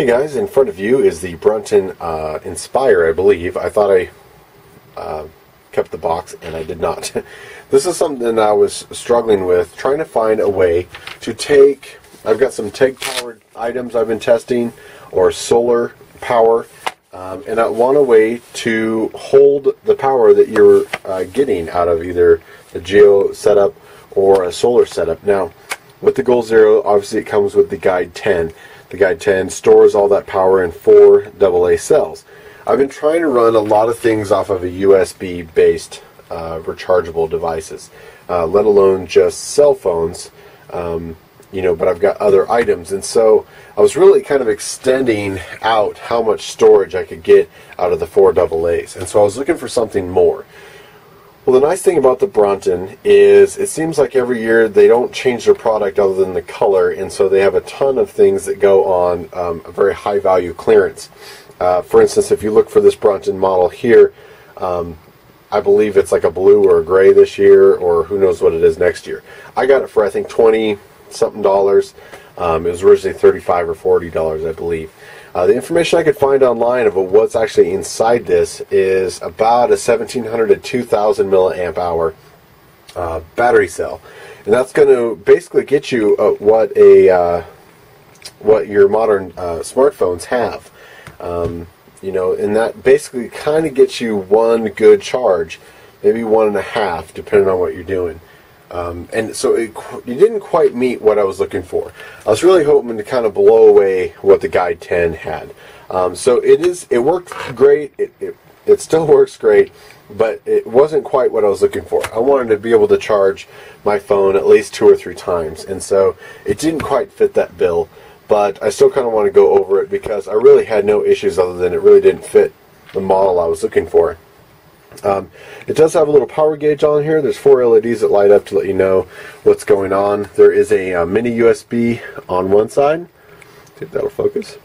Hey guys, in front of you is the Brunton Inspire, I believe. I thought I kept the box, and I did not. This is something I was struggling with, trying to find a way to take... I've got some TEG-powered items I've been testing, or solar power, and I want a way to hold the power that you're getting out of either a Geo setup or a solar setup. Now, with the Goal Zero, obviously it comes with the Guide 10. The Guide 10 stores all that power in 4 AA cells. I've been trying to run a lot of things off of a USB-based rechargeable devices, let alone just cell phones, but I've got other items. And so I was really kind of extending out how much storage I could get out of the 4 AA's. And so I was looking for something more. Well, the nice thing about the Brunton is it seems like every year they don't change their product other than the color, and so they have a ton of things that go on a very high value clearance. For instance, if you look for this Brunton model here, I believe it's like a blue or a gray this year, or who knows what it is next year. I got it for I think $20 something. It was originally $35 or $40, I believe. The information I could find online about what's actually inside this is about a 1700 to 2000 milliamp hour battery cell, and that's going to basically get you what your modern smartphones have. And that basically kind of gets you one good charge, maybe 1.5, depending on what you're doing. And so you didn't quite meet what I was looking for. I was really hoping to kind of blow away what the Guide 10 had. So it worked great. It still works great, but it wasn't quite what I was looking for. I wanted to be able to charge my phone at least 2 or 3 times, and so it didn't quite fit that bill. But I still kind of want to go over it because I really had no issues other than it really didn't fit the model I was looking for. It does have a little power gauge on here. There's 4 LEDs that light up to let you know what's going on. There is a mini USB on one side. See if that'll focus.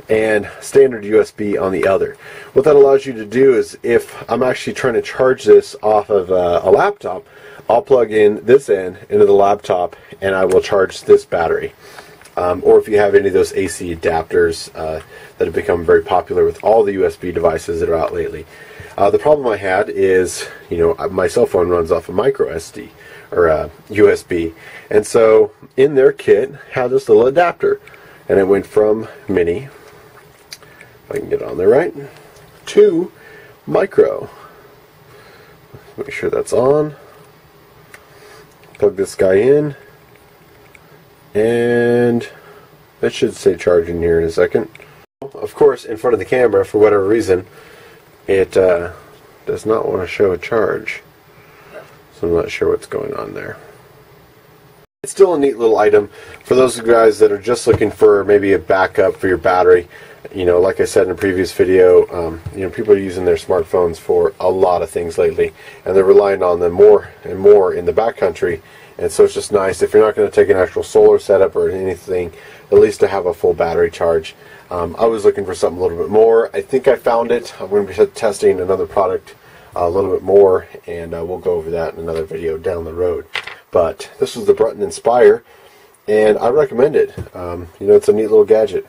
And standard USB on the other. What that allows you to do is, if I'm actually trying to charge this off of a laptop, I'll plug in this end into the laptop and I will charge this battery. Or if you have any of those AC adapters that have become very popular with all the USB devices that are out lately. The problem I had is, my cell phone runs off a micro SD or USB, and so in their kit had this little adapter, and it went from mini, if I can get it on there right, to micro. Make sure that's on. Plug this guy in, and that should say charging here in a second. Of course, in front of the camera, for whatever reason, it does not want to show a charge, so I'm not sure what's going on there. It's still a neat little item for those guys that are just looking for maybe a backup for your battery. Like I said in a previous video, people are using their smartphones for a lot of things lately, and they're relying on them more and more in the backcountry. And so it's just nice, if you're not going to take an actual solar setup or anything, at least to have a full battery charge. I was looking for something a little bit more. I think I found it. I'm going to be testing another product a little bit more, and we'll go over that in another video down the road. But this was the Brunton Inspire, and I recommend it. It's a neat little gadget.